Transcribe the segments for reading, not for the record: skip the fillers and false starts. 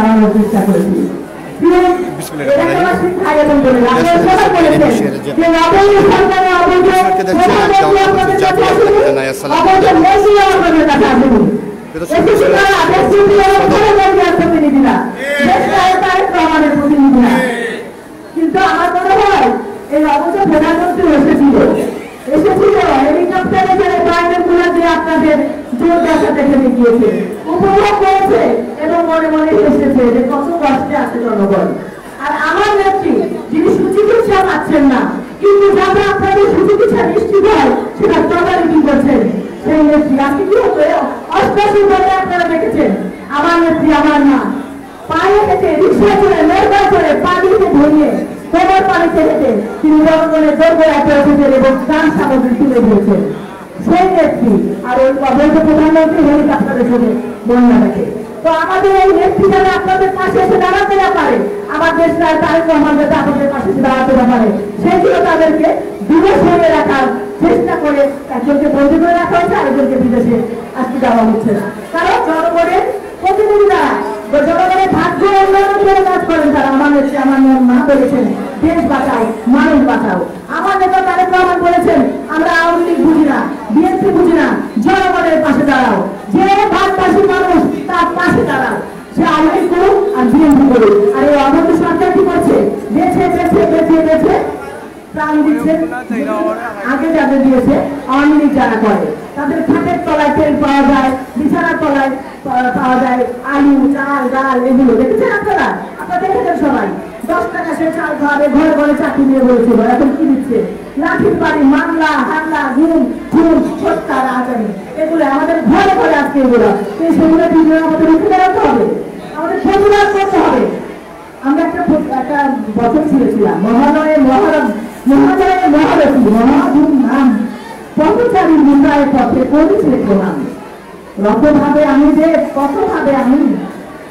চালানোর চেষ্টা করেছি। কিন্তু আমার মনে হয় এই অবস্থা প্রধানমন্ত্রী এসেছিল হেলিকপ্টারে যারা প্রাইভেট গুলা দিয়ে আপনাদের জোর দেখা দেখে গিয়েছে, উপভোগ করেছে এবং মনে মনে এসেছে যে কত কষ্টে আছে জনগণ। আর আমার নেত্রী যিনি সুচিকিৎসা পাচ্ছেন না, কিন্তু যাতে আপনাদের সুচিকিৎসা নিশ্চিত হয় সেটা তদারকি করছেন, সেই নেত্রী আজকে কি হবে 88 বলে আপনারা দেখেছেন আমার নেত্রী আমার মা পায়ে হেঁটে রিক্সা চড়ে নৌকা চড়ে পানিতে ধরিয়ে কোমর পানিতে হেঁটে তিনি জনগণের দরবারে পৌঁছেছেন এবং ত্রাণ সামগ্রী তুলে দিয়েছেন সেই নেত্রী। আর ওই অবৈধ প্রধানমন্ত্রী হেলিকপ্টারের সঙ্গে বন্যা দেখে। তো আমাদের এই নেত্রী যারা আপনাদের পাশে এসে দাঁড়াতে না পারে, আমার দেশ রায় তারেক রহমান যাতে আপনাদের পাশে এসে দাঁড়াতে না পারে, সেই জন্য তাদেরকে দূরে সরিয়ে রাখার চেষ্টা করে একজনকে বন্দী করে রাখা হয়েছে, আরেকজনকে বিদেশে আজকে দেওয়া হচ্ছে না। কারণ জনগণের প্রতিনিধি দ্বারা জনগণের ভাগ্য উন্নয়নের জন্য কাজ করেন তারা। আমার নেত্রী আমার মা বলেছেন দেশ বাঁচাও মানুষ বাঁচাও। আমার নেতা তারেক রহমান বলেছেন আমরা আওয়ামী লীগ বুঝি না, বিএনপি বুঝি না, জনগণের পাশে দাঁড়াও, যে ভারতবাসী মানুষ তার পাশে দাঁড়াও, সে আওয়ামী লীগ করুক আর বিএনপি করুক। আর এই অবৈধ সরকার কি করছে? বেছে বেছে বেছে বেছে প্রাণ দিচ্ছে। আগে যাদের দিয়েছে আওয়ামী লীগ যারা করে তাদের খাটের তলায় তেল পাওয়া যায়, বিছানার তলায় পাওয়া যায় আলু চাল ডাল, এগুলো দেখেছেন আপনারা? আপনারা দেখেছেন সবাই 10 টাকা সে চাল খাওয়াবে, ঘরে ঘরে চাকরি নিয়ে বলেছিল, এখন কি দিচ্ছে? লাঠির বাড়ি, মামলা হামলা, গুম খুন হত্যা রাজধানী, এগুলো আমাদের ঘরে ঘরে আজকে এগুলো। সেগুলো দিনে আমাদের রুখে দাঁড়াতে হবে, আমাদের প্রতিবাদ করতে হবে। আমরা একটা বছর ছিলেছিলাম মহালয়ে মহালয়ে মহারথী মহাধূম নাম পথচারী নিন্দায় পথে পড়েছিলে প্রণাম। রথভাবে আমি যে কতভাবে আমি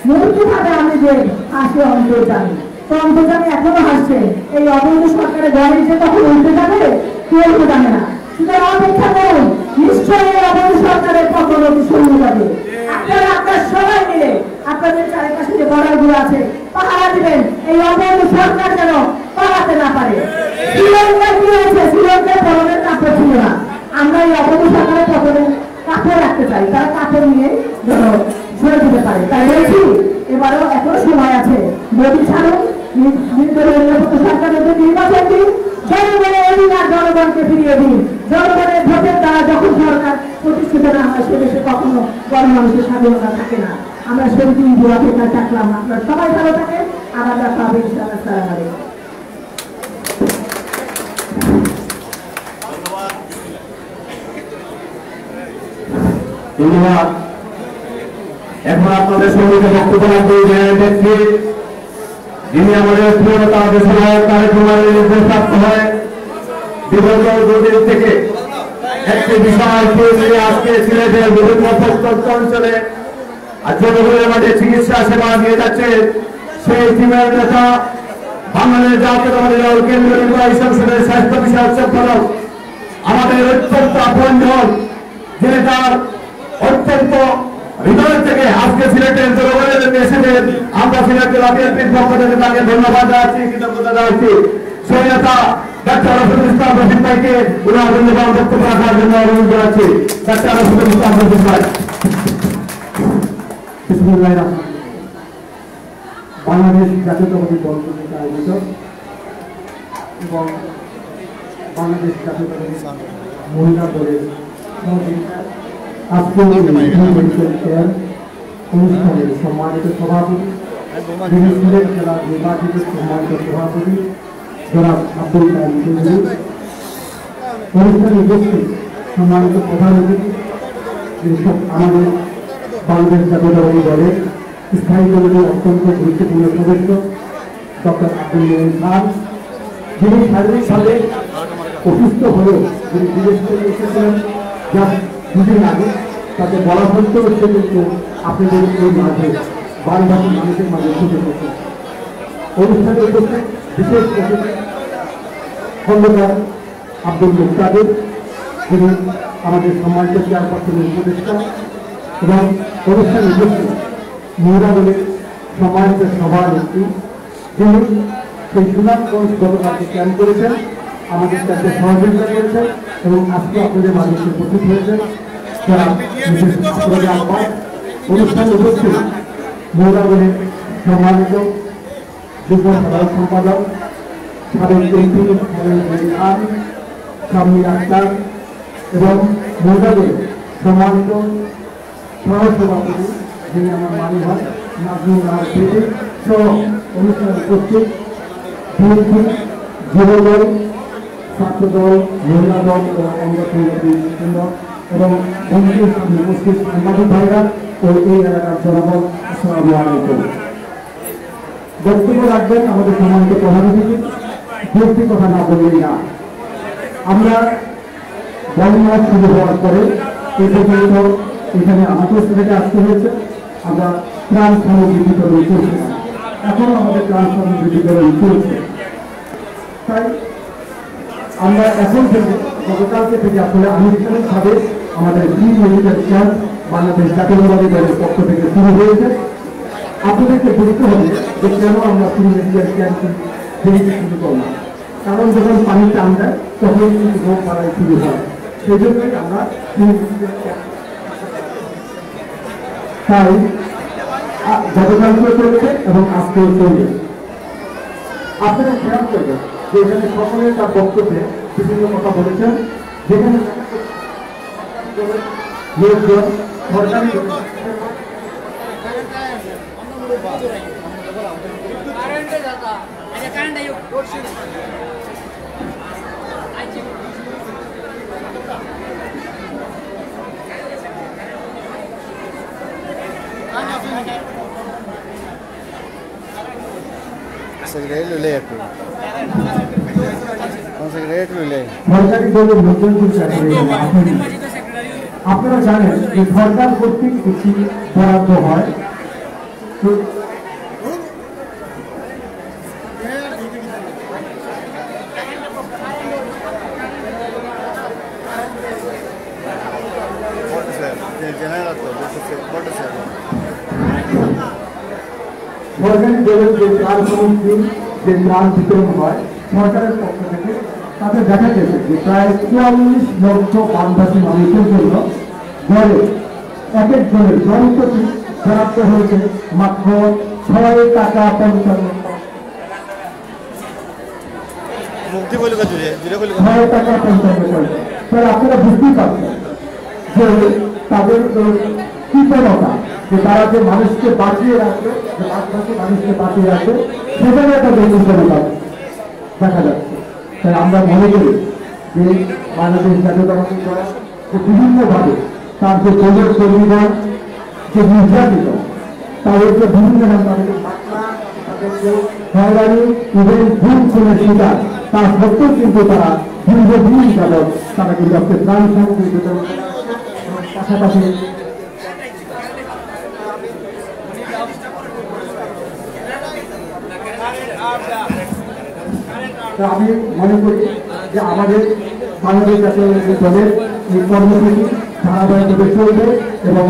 মূর্তিভাবে আমি যে হাসি অন্তর্জামী, তো অন্তর্জামী এখনো হাসছে। এই অবৈধ সরকারের গাড়ি যে কখন উল্টে যাবে কেউ জানে না। সুতরাং অপেক্ষা করুন, নিশ্চয়ই এই অবৈধ সরকারের পতন অতি শূন্য যাবে। আপনারা আপনার সবাই মিলে আপনাদের চারিপাশে যে বর্ডারগুলো আছে পাহারা দিবেন, এই অবৈধ সরকার যেন পালাতে না পারে। শ্রীলঙ্কা কি হয়েছে? শ্রীলঙ্কার পতনের কাপড় ছিল না, আমরা এই অবৈধ সরকারের পতনের কাপড় রাখতে চাই, তারা কাপড় নিয়ে যেন ঝরে দিতে পারে। তাই বলছি এবারও এখনো সময় আছে, মোদী ছাড়ুন, সরকারের নির্বাচন দিন, জনগণের অধিকার জনগণকে ফিরিয়ে দিন। জনগণের ভোটের দ্বারা যখন সরকার প্রতিষ্ঠিত না হয় সে দেশে কখনো গণমানুষের স্বাধীনতা থাকে না। আমরা সেই দিন অপেক্ষা থাকলাম। আপনার সবাই ভালো থাকেন, আবার দেখা হবে ইনশাআল্লাহ। আসসালামু আলাইকুম। ধন্যবাদ। এখন আপনাদের সঙ্গে বক্তব্য রাখবে নেত্রী, যিনি আমাদের প্রিয়তা দেশের তারেক রহমানের নির্দেশপ্রাপ্ত হয় বিগত 2 দিন থেকে একটি বিশাল নিয়ে আজকে সিলেটের বিভিন্ন প্রত্যন্ত অঞ্চলে জনগণের মাঝে চিকিৎসা সেবা দিয়ে যাচ্ছে সেই টিমের নেতা, বাংলাদেশ জাতীয়তাবাদী দল কেন্দ্রীয় নির্বাহী সংসদের স্বাস্থ্য বিষয়ক সম্পাদক, আমাদের অত্যন্ত আপনজন, যিনি তার অত্যন্ত হৃদয় থেকে আজকে সিলেটের জনগণের জন্য এসেছেন। আমরা সিলেট জেলা বিএনপির পক্ষ থেকে তাকে ধন্যবাদ জানাচ্ছি, কৃতজ্ঞতা জানাচ্ছি। সেই নেতা ডাক্তার রফিকুল ইসলাম রফিক ভাইকে উনার ধন্যবাদ বক্তব্য রাখার জন্য অনুরোধ জানাচ্ছি। ডাক্তার রফিকুল ইসলাম রফিক ভাই। বাংলাদেশ জাতীয়তাবাদী দল কর্তৃক আয়োজিত এবং বাংলাদেশ জাতীয়তাবাদী মহিলা দলের আজকে অনুষ্ঠানের সম্মানিত সভাপতি, সিলেট জেলা নির্বাচিত সম্মানিত সভাপতি জনাব আব্দুল কাদের চৌধুরী, অনুষ্ঠানে উপস্থিত সম্মানিত প্রধান অতিথি আমাদের বাংলাদেশ জাতীয়তাবাদী দলের স্থায়ী কমিটির অত্যন্ত গুরুত্বপূর্ণ সদস্য ডক্টর আব্দুল মোমেন খান, যিনি শারীরিকভাবে অসুস্থ হয়েও যিনি বিদেশ থেকে এসেছিলেন যা 2 দিন আগে, তাকে বলা সত্ত্বেও সে কিন্তু আপনাদের এই মাঝে বাংলাদেশের মানুষের মাঝে ছুটে এসেছে। অনুষ্ঠানে উপস্থিত বিশেষ অতিথি খন্দকার আব্দুল মুক্তাদির, যিনি আমাদের সম্মানিত চেয়ারপারসনের উপদেষ্টা, এবং অনুষ্ঠানে উপস্থিত মহিলা দলের সম্মানিত সভানেত্রী যিনি সেই সুনামগঞ্জ গতকালকে ক্যাম্প করেছেন, আমাদের কাছে সহযোগিতা করেছেন এবং আজকে আপনাদের মাঝে উপস্থিত হয়েছেন। যারা অনুষ্ঠানে উপস্থিত মৌলাগঞ্জের সম্মানিত যুগ্ম সাধারণ সম্পাদক সাবেক এমপি খান, শামী আক্তার এবং মৌলাগঞ্জের সম্মানিত সহসভাপতি যিনি আমার মানি হয় নাজমুল নাহার সহ অনুষ্ঠানে উপস্থিত বিএনপি, যুবদল, ছাত্রদল, মহিলা দল এবং অঙ্গ সংগঠন এবং মন্ত্রীর সামনে উপস্থিত সাংবাদিক ভাইরা ও এই এলাকার জনগণ, আসসালামু আলাইকুম। বক্তব্য রাখবেন আমাদের সম্মানিত প্রধান অতিথি। ব্যক্তি কথা না বললেই না। আমরা বন্যা শুরু হওয়ার পরে এই পর্যন্ত এখানে আমাদের থেকে আসতে হয়েছে। আমরা ত্রাণ সামগ্রী বিতরণ করছি, এখন আমাদের ত্রাণ সামগ্রী বিতরণ চলছে। তাই আমরা এখন থেকে গতকালকে থেকে আসলে আনুষ্ঠানিকভাবে আমাদের মেডিকেল ক্যাম্প বাংলাদেশ জাতীয়তাবাদী দলের পক্ষ থেকে শুরু হয়েছে। আপনাদেরকে বুঝতে হবে যে কেন আমরা মেডিকেল ক্যাম্পটি শুরু করলাম। কারণ যখন পানি টান দেয় তখন কিন্তু রোগ বাড়াই শুরু হয়, সেই জন্যই আমরা তাই গতকালকে চলছে এবং আজকেও চলবে। আপনারা খেয়াল করবেন যে এখানে সকলে তার বক্তব্যে বিভিন্ন কথা বলেছেন, যেখানে লোকজন সরকারি Segredo leco. Un segredo leco. সরকারি দলের লোকজন আপনারা জানেন যে সরকার কর্তৃক একটি বরাদ্দ হয়, সরকারি দলের যে ত্রাণ সামগ্রী যে ত্রাণ বিতরণ হয় সরকারের পক্ষ থেকে, তাতে দেখা গেছে যে প্রায় ৪৪ লক্ষ বানবাসী মানুষের জন্য গড়ে এক এক জনের জনপ্রতি বরাদ্দ হয়েছে মাত্র ৬ টাকা ৫৫ পয়সা। তাহলে আপনারা বুঝতেই পারছেন যে তাদের কৃতজ্ঞতা যে তারা যে মানুষকে বাঁচিয়ে রাখবে, যে বাদবাকি মানুষকে বাঁচিয়ে রাখবে, সেখানে একটা জনপ্রতিনিধি দেখা যাচ্ছে। তাই আমরা মনে করি যে বাংলাদেশ জাতীয়তাবাদী দল বিভিন্নভাবে তার যে দলের কর্মীগণ যে নির্যাতিত, তাদেরকে বিভিন্ন হয়রানি এবং ভুল খুনের শিকার, তার সত্ত্বেও কিন্তু তারা দীর্ঘদিন যাবৎ তারা কিন্তু আজকে ত্রাণ সামগ্রী বিতরণ পাশাপাশি আমি মনে করি যে আমাদের বাংলাদেশ জাতীয় দলের এই কর্মসূচি ধারাবাহিকভাবে চলবে এবং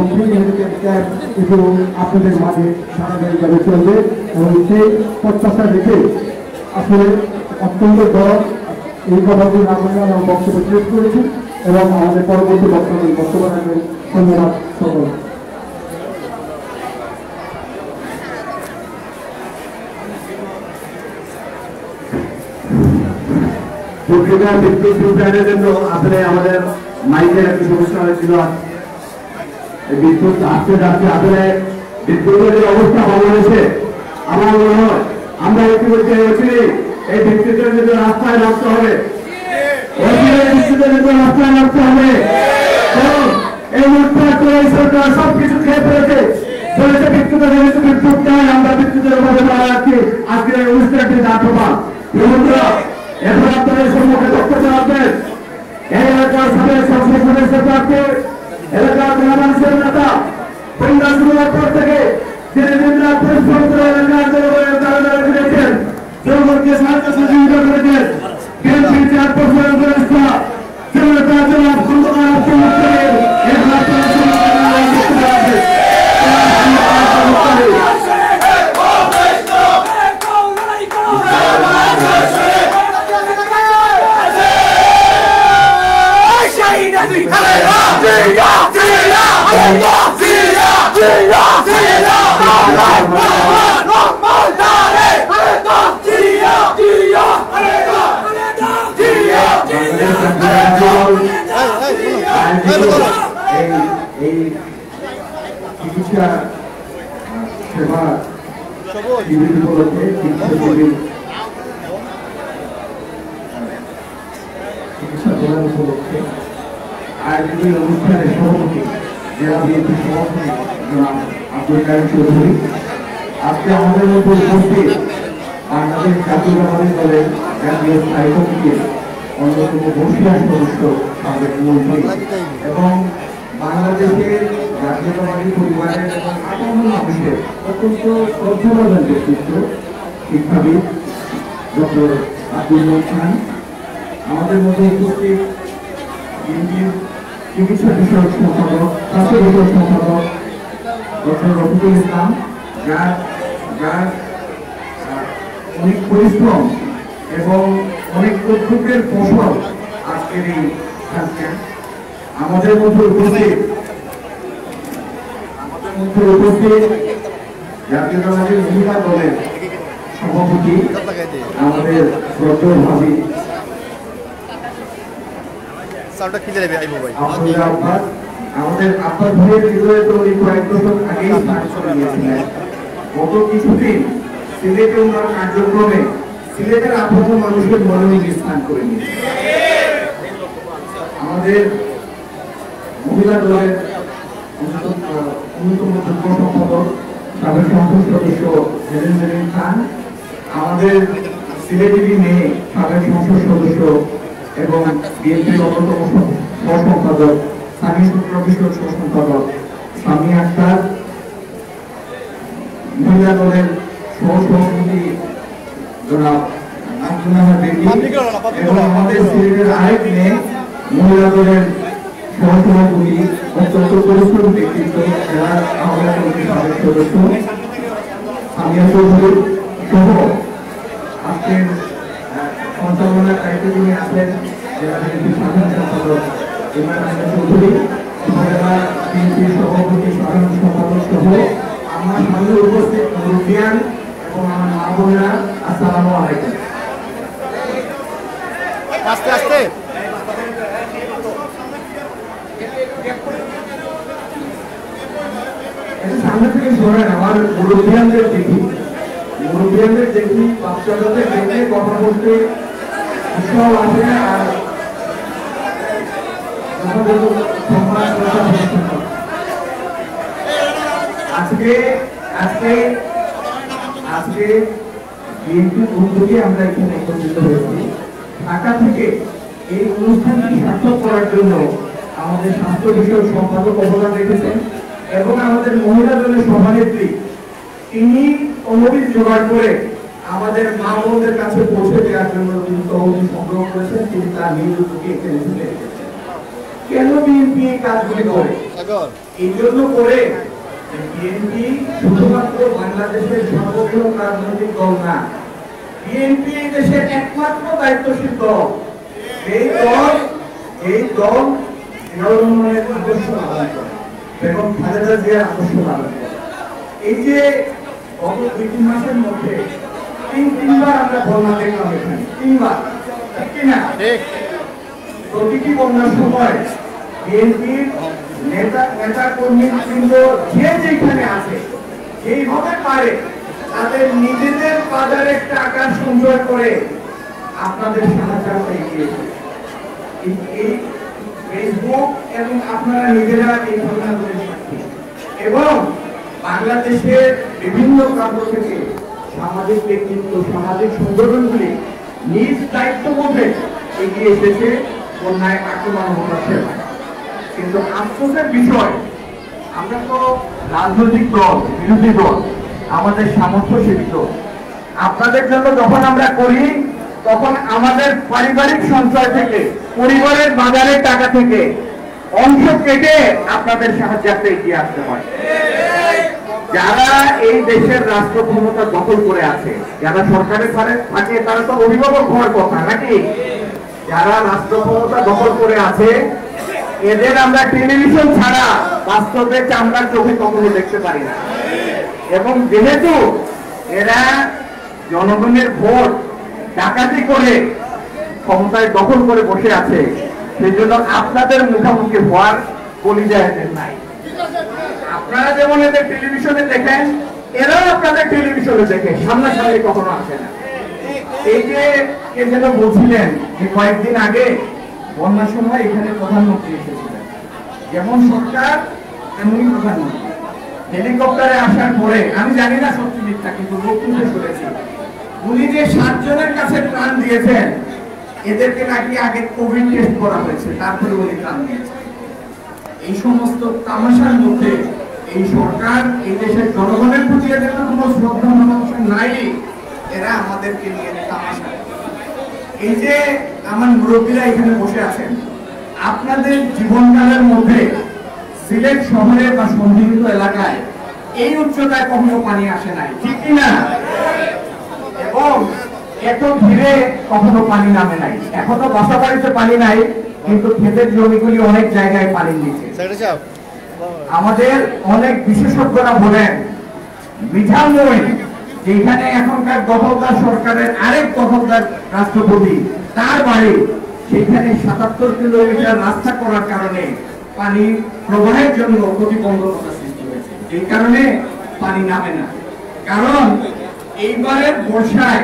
আপনাদের মাঝে ধারাবাহিকভাবে চলবে এবং সেই প্রত্যাশা রেখে আসলে অত্যন্ত বড় এই কথাগুলি আমরা বক্তব্য শেষ করেছি এবং আমাদের পরবর্তী বক্তব্য রাখবেন। ধন্যবাদ সকল। পত্রিকা ভিত্তিক রূপায়ণের জন্য আসলে আমাদের মাইকের একটি সমস্যা হয়েছিল। বিদ্যুৎ আসতে যাচ্ছে, আসলে বিদ্যুতের অবস্থা বাংলাদেশে আমার মনে হয় আমরা ইতিমধ্যে এই বিদ্যুতের জন্য রাস্তায় নামতে হবে, বিদ্যুতের জন্য রাস্তায় নামতে হবে। এই মুহূর্তে সরকার সবকিছু খেয়ে ফেলেছে, বলেছে বিদ্যুতের যেহেতু বিদ্যুৎ নাই, আমরা বিদ্যুতের অভাবে মারা যাচ্ছি। আজকের এই অনুষ্ঠানটি জাতবা এখন আপনাদের সম্মুখে বক্তব্য রাখবেন এই এলাকার সাবেক সংসদ সদস্য, এলাকার মানুষের নেতা, বন্যা শুরু হওয়ার পর থেকে তিনি নিম্ন পরিশ্রম করে এলাকার জনগণের দাঁড়িয়ে ফিরেছেন, জনগণকে সাহায্য সহযোগিতা করেছেন। বিএনপি চেয়ারপারসন জনতা জনাব খন্দকার আব্দুল মুত্তালিব এই রাষ্ট্রের এই চিকিৎসা সেবা শিবির উপলক্ষে চিকিৎসা প্রদান উপলক্ষে আয়োজিত অনুষ্ঠানের সভাপতি জেলা বিএনপি সভাপতি জনাব আব্দুল কাদের চৌধুরী, আজকে আমাদের মধ্যে উপস্থিত বাংলাদেশ জাতীয়তাবাদী দলের জাতীয় স্থায়ী কমিটির অন্যতম বর্ষিয়ান সদস্য সাবেক মন্ত্রী এবং বাংলাদেশের জাতীয়তাবাদী পরিবারের এবং সাধারণ মানুষের অত্যন্ত শ্রদ্ধাভাজন ব্যক্তিত্ব শিক্ষাবিদ ডক্টর আব্দুল খান, আমাদের মধ্যে উপস্থিত বিএনপির চিকিৎসা বিষয়ক সম্পাদক, স্বাস্থ্য বিষয়ক সম্পাদক ডক্টর রফিকুল ইসলাম, যার অনেক পরিশ্রম এবং অনেক উদ্যোগের ফসল আজকের এই ক্যাম্প। আমাদের মধ্যে উপস্থিত জাতীয়তাবাদী মহিলা দলের সভাপতি আমাদের শ্রদ্ধেয় ভাবি আমাদের আব্বাস ভাইয়ের হৃদয়ে তো এই কয়েক দশক আগেই স্থান করে নিয়েছিলেন। গত কিছুদিন সিলেটে ওনার কার্যক্রমে সিলেটের আপাত মানুষের মনে স্থান করে নিয়েছে। আমাদের মহিলা দলের অন্যতম যুগ্ম সম্পাদক সাবেক সংসদ সদস্য জেরেন খান, আমাদের সিলেটেরই মেয়ে সাবেক সংসদ সদস্য এবং বিএনপির অন্যতম সহ-সম্পাদক স্থানীয় বিষয়ক সহ-সম্পাদক স্বামী আক্তার, মহিলা দলের সহ-সভাপতি জনাব আব্দুল্লাহ বেগি এবং আমাদের সিলেটের আরেক মেয়ে মহিলা দলের সহ-সভাপতি অত্যন্ত পরিশ্রম ব্যক্তিত্ব জেলা আহ্বায়ক কমিটির সাবেক সদস্য সামিয়া চৌধুরী সহ আজকের সঞ্চালনার দায়িত্বে যিনি আছেন জেলা বিএনপির সাধারণ সম্পাদক ইমরান চৌধুরী, উপজেলা বিএনপির সভাপতি সাধারণ সম্পাদক সহ আমার সামনে উপস্থিত মুরব্বিয়ান এবং আমার মা বোনেরা, আসসালামু আলাইকুম। আস্তে আস্তে সামনে থেকে শোনেন, আমার মুরব্বিয়ানদের দেখি বাচ্চাদের দেখে কথা বলতে উৎসাহ আসে আর আজকে বিএনপির উদ্যোগে আমরা এখানে একত্রিত হয়েছি। ঢাকা থেকে এই অনুষ্ঠানটি সার্থক করার জন্য আমাদের স্বাস্থ্য বিষয়ক সম্পাদক অবদান রেখেছেন এবং আমাদের মহিলা দলের সভানেত্রী তিনি তহবিল জোগাড় করে আমাদের মা বোনদের কাছে পৌঁছে দেওয়ার জন্য তিনি তহবিল সংগ্রহ করেছেন। তিনি তার নিজ উদ্যোগে এখানে এসেছেন। কেন বিএনপি এই কাজগুলি করে? এই জন্য করে বিএনপি শুধুমাত্র বাংলাদেশের সর্ববৃহৎ রাজনৈতিক দল না, বিএনপি দেশের একমাত্র দায়িত্বশীল দল। এই দল জিয়াউর আদর্শ লালন করে, বেগম খালেদা জিয়ার আদর্শ লালন করে। এই যে গত 2-3 মাসের মধ্যে তিনবার আমরা বন্যা দেখলাম এখানে, 3 বার, ঠিক কিনা? প্রতিটি বন্যার সময় বিএনপির নেতা কর্মী বৃন্দ যে যেখানে আছে এইভাবে পারে তাদের নিজেদের বাজারের টাকা সঞ্চয় করে আপনাদের সাহায্য এগিয়েছে। এই ফেসবুক এবং আপনারা নিজেরা এই ঘটনা করে সাক্ষী এবং বাংলাদেশের বিভিন্ন প্রান্ত থেকে সামাজিক ব্যক্তিত্ব, সামাজিক সংগঠনগুলি নিজ দায়িত্ববোধে এগিয়ে এসেছে বন্যায় আক্রমণ হচ্ছে। কিন্তু আফসোসের বিষয়, আমরা তো রাজনৈতিক দল, বিরোধী দল, আমাদের সামর্থ্য সীমিত। আপনাদের জন্য যখন আমরা করি তখন আমাদের পারিবারিক সঞ্চয় থেকে, পরিবারের বাজারের টাকা থেকে অংশ কেটে আপনাদের সাহায্যে এগিয়ে আসতে হয়। যারা এই দেশের রাষ্ট্র ক্ষমতা দখল করে আছে, যারা সরকারের থাকে তারা তো অভিভাবক হওয়ার কথা নাকি? যারা রাষ্ট্র ক্ষমতা দখল করে আছে এদের আমরা টেলিভিশন ছাড়া বাস্তবে চামড়ার চোখে কখনো দেখতে পারি না। এবং যেহেতু এরা জনগণের ভোট ডাকাতি করে ক্ষমতায় দখল করে বসে আছে, সেই জন্য আপনাদের মুখোমুখি হওয়ার কলিজায় নাই। আপনারা যেমন এদের টেলিভিশনে দেখেন, এরাও আপনাদের টেলিভিশনে দেখে, সামনাসামনি কখনো আসে না। এই যে কে যেন বলছিলেন যে কয়েকদিন আগে বন্যার সময় এখানে প্রধানমন্ত্রী এসেছিলেন, যেমন সরকার তেমনই প্রধানমন্ত্রী। হেলিকপ্টারে আসার পরে আমি জানি না সত্যি মিথ্যা, কিন্তু বক্তব্যে শুনেছি উনি যে 7 জনের কাছে প্রাণ দিয়েছেন, এদেরকে নাকি আগে কোভিড টেস্ট করা হয়েছে, তারপরে উনি প্রাণ দিয়েছেন। এই সমস্ত তামাশার মধ্যে এই সরকার এই দেশের জনগণের প্রতি এদের কোনো শ্রদ্ধা ভালোবাসা নাই, এরা আমাদেরকে নিয়ে তামাশা। এই যে আমার মুরব্বীরা এখানে বসে আছেন, আপনাদের জীবনকালের মধ্যে সিলেট শহরে বা সন্নিহিত এলাকায় এই উচ্চতায় কখনো পানি আসে নাই, ঠিক কিনা? এবং এত ধীরে কখনো পানি নামে নাই। এখনো বাসা বাড়িতে পানি নাই, কিন্তু ক্ষেতের জমিগুলি অনেক জায়গায় পানি নিচ্ছে। আমাদের অনেক বিশেষজ্ঞরা বলেন মিঠামই, যেখানে এখনকার দখলদার সরকারের আরেক দখলদার রাষ্ট্রপতি তার বাড়ি, সেখানে 77 কিলোমিটার রাস্তা করার কারণে পানি প্রবাহের জন্য প্রতিবন্ধকতা সৃষ্টি হয়েছে, এই কারণে পানি নামে না। কারণ এইবারের বর্ষায়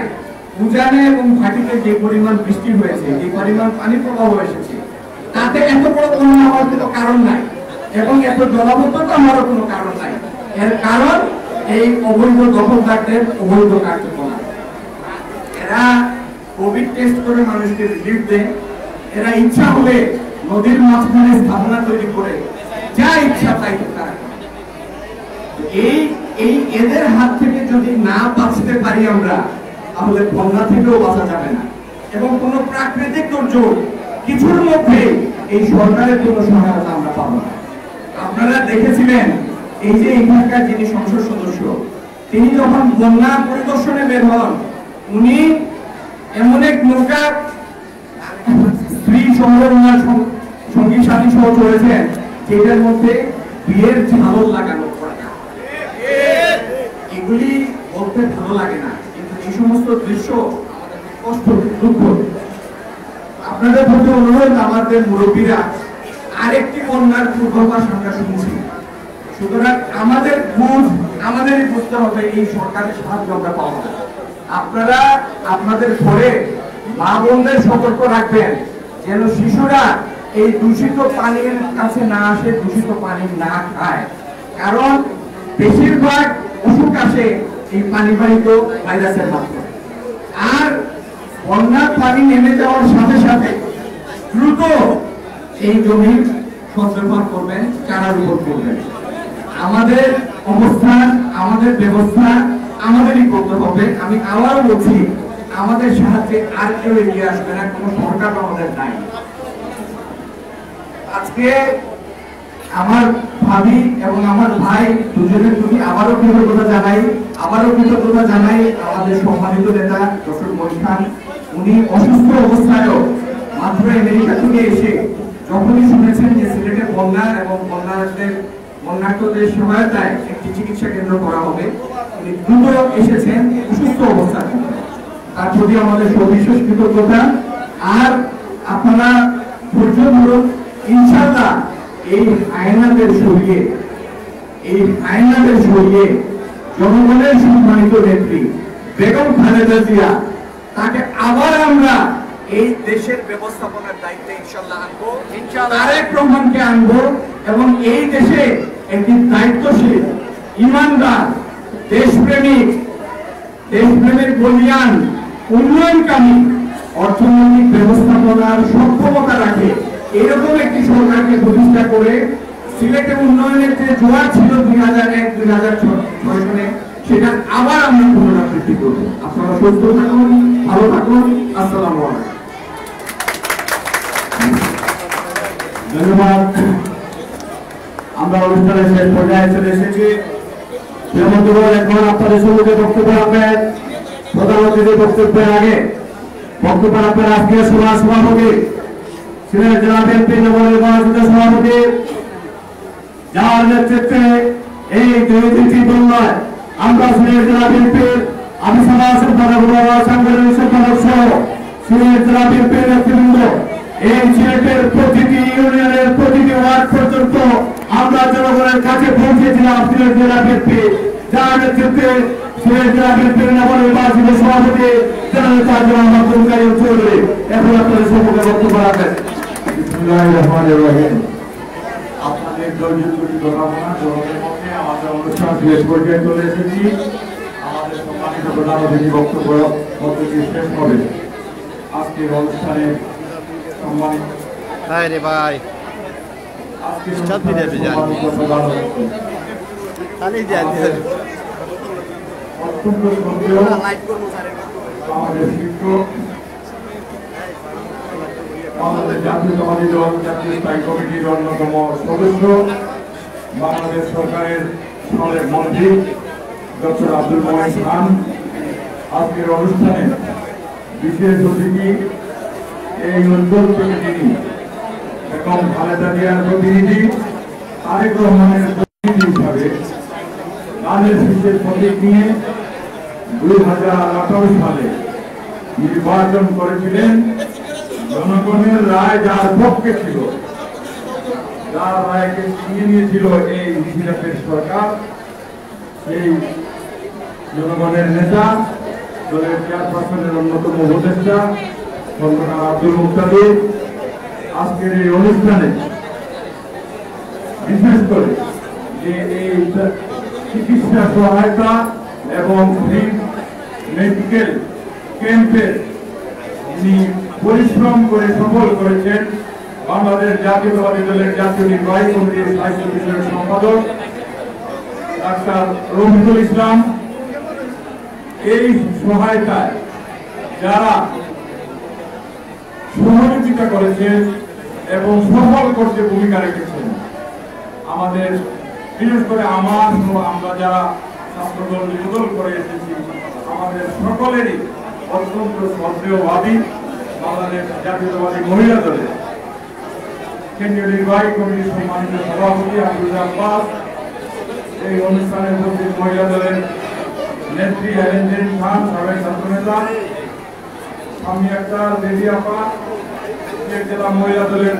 উজানে এবং ভাটিতে যে পরিমাণ বৃষ্টি হয়েছে, যে পরিমাণ পানি প্রবাহ এসেছে, তাতে এত বড় বন্যা হওয়ার কোনো কারণ নাই এবং এত জলাবদ্ধতা হওয়ার কোনো কারণ নাই। এর কারণ এই অবৈধ দখলদারদের অবৈধ কার্যকলাপ। এরা কোভিড টেস্ট করে মানুষকে রিলিফ দেয়, এরা ইচ্ছা হলে নদীর মাঝখানে স্থাপনা তৈরি করে যা ইচ্ছা তাই তারা। এই এদের হাত থেকে যদি না বাঁচতে পারি আমরা, তাহলে বন্যা থেকেও বাঁচা যাবে না এবং কোন প্রাকৃতিক দুর্যোগ কিছুর মধ্যে এই সরকারের কোনো সহায়তা আমরা পাবো না। আপনারা দেখেছিলেন এই যে এখানকার যিনি সংসদ সদস্য, তিনি যখন বন্যা পরিদর্শনে বের হন, উনি এমন এক নৌকা স্ত্রী সহ ওনার সঙ্গী সাথী সহ চলেছেন, যেটার মধ্যে বিয়ের ঝালর লাগানো। এগুলি বলতে ভালো লাগে না, কিন্তু এই সমস্ত দৃশ্য আমাদের কষ্ট, দুঃখ। আপনাদের প্রতি অনুরোধ, আমাদের মুরব্বীরা আরেকটি বন্যার পূর্বাভাস আমরা শুনছি, সুতরাং আমাদেরই বুঝতে হবে এই সরকারের সাহায্য আমরা পাবো না। আপনারা আপনাদের ঘরে মা বোনদের সতর্ক রাখবেন যেন শিশুরা এই দূষিত পানির কাছে না আসে, দূষিত পানি না খায়, কারণ বেশিরভাগ অসুখ আসে এই পানিবাহিত ভাইরাসের মাধ্যমে। আর বন্যার পানি নেমে যাওয়ার সাথে সাথে দ্রুত এই জমির সদ্ব্যবহার করবেন, চারার উপর করবেন। আমাদের অবস্থান, আমাদের ব্যবস্থা আমাদেরই করতে হবে। আমি আবারও বলছি, আমাদের সাহায্যে আর কেউ এগিয়ে আসবে না, কোনো সরকার আমাদের নাই। আজকে আমার ভাবি এবং আমার ভাই দুজনের প্রতি আবারও কৃতজ্ঞতা জানাই। আমাদের সম্মানিত নেতা ডক্টর মনির খান, উনি অসুস্থ অবস্থায়ও মাত্র আমেরিকা থেকে এসে যখনই শুনেছেন যে সিলেটে বন্যা এবং বন্যার্থদের সহায়তায় একটি চিকিৎসা কেন্দ্র করা হবে, উনি দ্রুত এসেছেন অসুস্থ অবস্থায়। তার প্রতি আমাদের সবিশেষ কৃতজ্ঞতা। আর আপনারা ধৈর্য ধরুন, ইনশাআল্লাহ এই আয়নাদের সরিয়ে জনগণের সম্মানিত নেত্রী বেগম খালেদা জিয়া, তাকে আবার আমরা এই দেশের ব্যবস্থাপনার দায়িত্বে ইনশাআল্লাহ আনবো, তারেক রহমানকে আনবো এবং এই দেশে একটি দায়িত্বশীল, ইমানদার, দেশপ্রেমের বলিয়ান, উন্নয়নকামী, অর্থনৈতিক ব্যবস্থাপনার সক্ষমতা রাখে এরকম একটি সরকারকে প্রতিষ্ঠা করে সিলেটে উন্নয়নের যে জোয়ার ছিল 2001-2006 সালে, সেটা আবার আমরা পুনরাবৃত্তি করব। আপনারা সুস্থ থাকুন, ভালো থাকুন। আসসালামু আলাইকুম। ধন্যবাদ। আমরা অনুষ্ঠানের শেষ পর্যায়ে চলে এসেছি। এখন আপনাদের সম্মুখে বক্তব্য রাখবেন প্রধান অতিথির বক্তব্যের আগে বক্তব্য রাখবেন আজকের সভাপতি, সিলেট জেলা বিএনপি নবনির্বাচিত সভাপতি, যার নেতৃত্বে এই 2-3টি বন্যায় আমরা সিলেট জেলা বিএনপির সাংগঠনিক সম্পাদক সহ সিলেট জেলা বিএনপির নেতৃবৃন্দ এই সিলেটের প্রতিটি ইউনিয়নের প্রতিটি ওয়ার্ড পর্যন্ত আমরা জনগণের কাছে পৌঁছেছিলাম সিলেট জেলা বিএনপি, যার নেতৃত্বে সিলেট জেলা বিএনপির নবনির্বাচিত সভাপতি জেনারেল কাজী মোহাম্মদ কাইয়ুম চৌধুরী এখন আপনাদের সম্মুখে বক্তব্য রাখেন। বিসমিল্লাহির রহমানির রহিম। আপনাদের ধৈর্যচ্যুতি ঘটাবো না, জনগণের মধ্যে আমাদের অনুষ্ঠান শেষ পর্যায়ে চলে এসেছি। আমাদের সম্মানিত প্রধান অতিথি বক্তব্য পদ্ধতি শেষ হবে। আজকের অনুষ্ঠানে সম্মানিত ভাই রে ভাই সব দিতে জানি খালি জানি অত্যন্ত শ্রদ্ধেয় আমাদের শিক্ষক, আমাদের জাতীয়তাবাদী দল জাতীয় স্থায়ী কমিটির অন্যতম সদস্য, বাংলাদেশ সরকারের সাবেক মন্ত্রী ডক্টর আব্দুল মোমেন খান, আজকের অনুষ্ঠানে বিশেষ অতিথি এই অঞ্চল থেকে তিনি এবং খালেদা জিয়ার প্রতিনিধি, তারেক রহমানের প্রতিনিধি হিসাবে তাদের বিশেষ প্রতীক নিয়ে 2018 সালে নির্বাচন করেছিলেন। জনগণের রায় যার পক্ষে ছিল, যার রায়কে ছিনিয়ে নিয়েছিল এই ইসলামের সরকার, সেই জনগণের নেতা, দলের চেয়ারপারসনের অন্যতম উপদেষ্টা খন্দকার আব্দুল মুক্তাদির আজকের এই অনুষ্ঠানে বিশেষ করে যে এই চিকিৎসা সহায়তা এবং ফ্রি মেডিকেল ক্যাম্পের যিনি পরিশ্রম করে সফল করেছেন বাংলাদেশ জাতীয়তাবাদী দলের জাতীয় নির্বাহী কমিটির স্বাস্থ্য বিষয়ক সম্পাদক ডাক্তার রফিকুল ইসলাম, এই সহায়তায় যারা সহযোগিতা করেছেন এবং সফল করতে ভূমিকা রেখেছেন, আমাদের বিশেষ করে আমরা যারা ছাত্রদল যুবদল করে এসেছি, আমাদের সকলেরই অত্যন্ত শ্রদ্ধেয়ভাবী বাংলাদেশ জাতীয়তাবাদী মহিলা দলের কেন্দ্রীয় নির্বাহী কমিটির সম্মানিত সভাপতি আব্দুল আব্বাস, এই অনুষ্ঠানে উপস্থিত মহিলা দলের নেত্রী হেলেন খান, সাবেক ছাত্রনেতা সামিয়া আক্তার, দেবী আপা, জেলা মহিলা দলের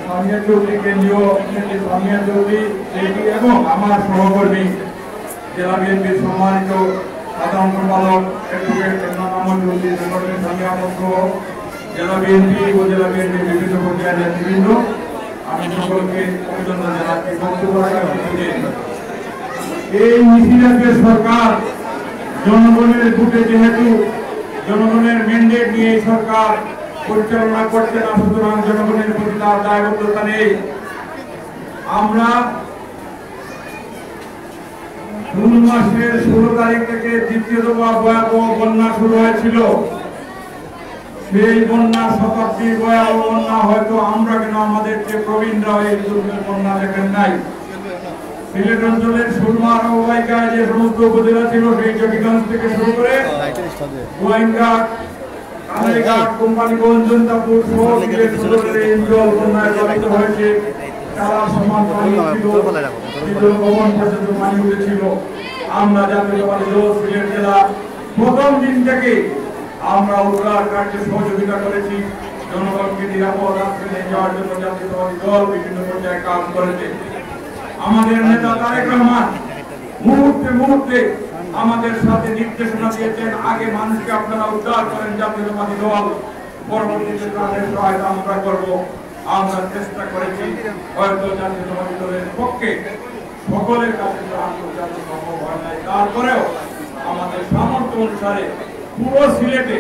সামিয়া চৌধুরী, কেন্দ্রীয় নেত্রী সামিয়া চৌধুরী দেবী এবং আমার সহকর্মী জেলা বিএনপির সম্মানিত সাধারণ সম্পাদক অ্যাডভোকেট নামন চৌধুরী, সংগঠনের সামিয়া সহ জেলা বিএনপি ও জেলা বিএনপির বিভিন্ন পর্যায়ের নেতৃবৃন্দ, আমি সকলকে অভিনন্দন জানাচ্ছি। বক্তব্য এই ইসলামের সরকার জনগণের ভোটে যেহেতু জনগণের ম্যান্ডেট নিয়ে এই সরকার পরিচালনা করছে না, সুতরাং জনগণের প্রতি তার দায়বদ্ধতা নেই। আমরা জুন মাসের 16 তারিখ থেকে দ্বিতীয় দফা ভয়াবহ বন্যা শুরু হয়েছিল। সেই বন্যা শতাব্দীর ভয়াবহ বন্যা, হয়তো আমরা কেন আমাদের যে প্রবীণরা এই দুর্যোগ বন্যা দেখেন নাই। সিলেট অঞ্চলের সুরমা অববাহিকায় যে সমস্ত উপজেলা ছিল, সেই জকিগঞ্জ থেকে শুরু করে গোয়াইনঘাট, কানাইঘাট, কোম্পানিগঞ্জ, জন্তাপুর সহ সিলেট সদরের এই অঞ্চল বন্যায় প্লাবিত হয়েছে। তারা সমান পানি ছিল, ভবন পর্যন্ত পানি উঠেছিল। আমরা জাতীয়তাবাদী দল সিলেট জেলা প্রথম দিন থেকে আমরা উদ্ধার কার্যে সহযোগিতা করেছি। জনগণকে নিরাপদ আশ্রয়ে যাওয়ার জন্য জাতীয়তাবাদী দল বিভিন্ন পর্যায়ে কাজ করেছে। আমাদের নেতা তারেক রহমান মুহূর্তে আমাদের সাথে নির্দেশনা দিয়েছেন, আগে মানুষকে আপনারা উদ্ধার করেন, জাতীয়তাবাদী দল পরবর্তীতে তাদের সহায়তা আমরা করব। আমরা চেষ্টা করেছি, হয়তো জাতীয়তাবাদী দলের পক্ষে সকলের কাছে আন্তর্জাতিক সম্ভব হয় নাই, তারপরেও আমাদের সামর্থ্য অনুসারে পুরো সিলেটে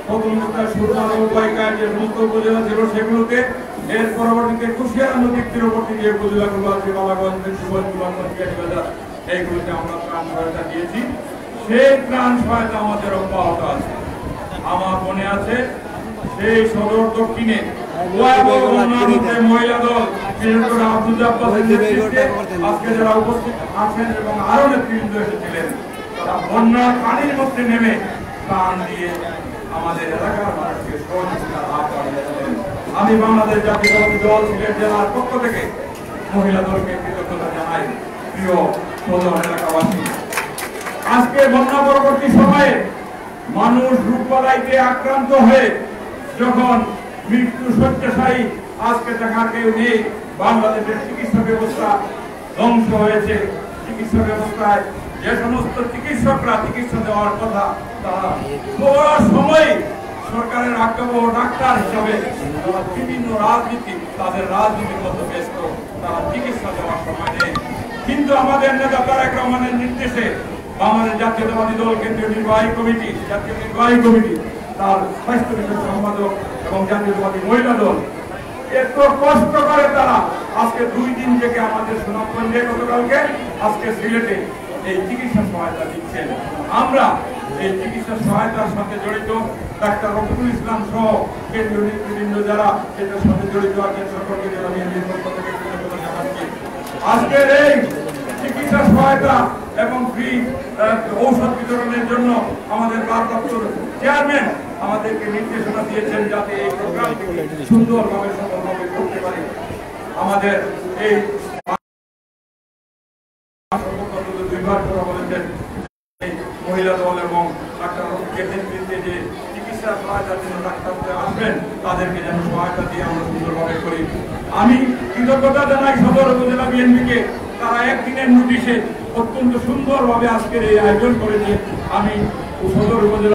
প্রথমত সুরমা নৌবাহিকায় যে সমস্ত উপজেলা ছিল সেগুলোতে, এর পরবর্তীতে কুশিয়ারা নদীর তীরবর্তী যে উপজেলাগুলো আছে, বালাগঞ্জ, বাজার, এইগুলোতে আমরা ত্রাণ সহায়তা দিয়েছি। সেই ত্রাণ সহায়তা আমাদের অব্যাহত আছে। আমার মনে আছে সেই সদর দক্ষিণে মহিলা দল বিশেষ করে আব্দুল আব্বাসের নেতৃত্বে আজকে যারা উপস্থিত আছেন এবং আরো নেতৃবৃন্দ এসেছিলেন, তারা বন্যার পানির মধ্যে নেমে ত্রাণ দিয়ে আমাদের এলাকার মানুষকে সহযোগিতার হাত বাড়িয়েছিলেন। আমি বাংলাদেশ জাতীয়তাবাদী দল সিলেট জেলার পক্ষ থেকে মহিলা দলকে কৃতজ্ঞতা জানাই। প্রিয় সদর এলাকাবাসী, আজকে বন্যা পরবর্তী সময়ে মানুষ রোগবালাইতে আক্রান্ত হয়ে যখন মৃত্যু শয্যাশায়ী, আজকে দেখা কেউ নেই। বাংলাদেশের চিকিৎসা ব্যবস্থা ধ্বংস হয়েছে। চিকিৎসা ব্যবস্থায় যে সমস্ত চিকিৎসকরা চিকিৎসা দেওয়ার কথা, তারা পুরো সময় সরকারের আজ্ঞাবহ ডাক্তার হিসাবে তারা বিভিন্ন রাজনীতি, তাদের রাজনীতির মধ্যে ব্যস্ত, তারা চিকিৎসা দেওয়ার সময় নেই। কিন্তু আমাদের নেতা তারেক রহমানের নির্দেশে বাংলাদেশ জাতীয়তাবাদী দল কেন্দ্রীয় নির্বাহী কমিটি, জাতীয় নির্বাহী কমিটি, তার স্বাস্থ্য বিষয়ক সম্পাদক এবং জাতীয়তাবাদী মহিলা দল এত কষ্ট করে তারা আজকে 2 দিন থেকে আমাদের সুনামগঞ্জে, গতকালকে, আজকে সিলেটে এই চিকিৎসা সহায়তা দিচ্ছেন। আমরা এই চিকিৎসা সহায়তার সাথে জড়িত ডাক্তার রফিকুল ইসলাম সহ কেন্দ্রীয় নেতৃবৃন্দ যারা এটার সাথে জড়িত আছেন, সকলকে যারা বিএনপির পক্ষ থেকে কৃতজ্ঞতা জানাচ্ছি। আজকের এই চিকিৎসা সহায়তা এবং ফ্রি ঔষধ বিতরণের জন্য আমাদের ভারপ্রাপ্ত চেয়ারম্যান আমাদেরকে নির্দেশনা দিয়েছেন যাতে এই প্রোগ্রামটি সুন্দরভাবে সফলভাবে করতে পারি। আমাদের এই মহিলা দল এবং ডাক্তার রফিকের নেতৃত্বে যে চিকিৎসা সহায়তার জন্য ডাক্তাররা আসবেন, তাদেরকে যেন সহায়তা দিয়ে আমরা সুন্দরভাবে করি। আমি কৃতজ্ঞতা জানাই সদর উপজেলা বিএনপিকে, তারা একদিনের নোটিশে অত্যন্ত সুন্দরভাবে আজকের এই আয়োজন করেছে। আমি সদর উপজেলা